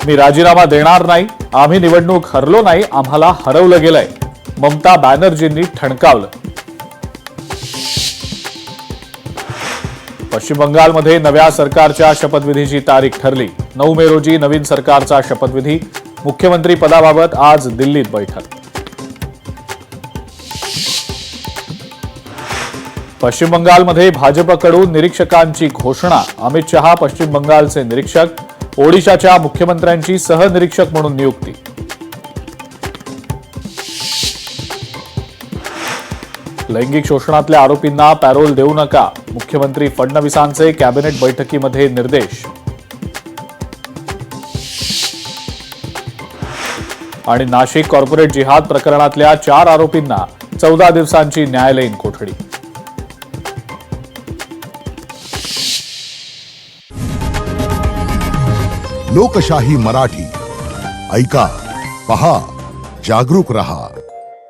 मी राजीनामा देणार नाही, आम्ही निवडणूक हरलो नाही, आम्हाला हरवलं गेलंय, ममता बॅनर्जींनी ठणकावलं. पश्चिम बंगालमध्ये नव्या सरकारच्या शपथविधीची तारीख ठरली. 9 मे रोजी नवीन सरकारचा शपथविधी. मुख्यमंत्री पदाबाबत आज दिल्लीत बैठक. पश्चिम बंगालमध्ये भाजपकडून निरीक्षकांची घोषणा. अमित शहा पश्चिम बंगालचे निरीक्षक. ओडिशाच्या मुख्यमंत्र्यांची सहनिरीक्षक म्हणून नियुक्ती. लैंगिक शोषणातल्या आरोपींना पॅरोल देऊ नका. मुख्यमंत्री फडणवीसांचे कॅबिनेट बैठकीमध्ये निर्देश. आणि नाशिक कॉर्पोरेट जिहाद प्रकरणातल्या 4 आरोपींना 14 दिवसांची न्यायालयीन कोठडी. लोकशाही मराठी ऐका, पहा, जागरूक रहा.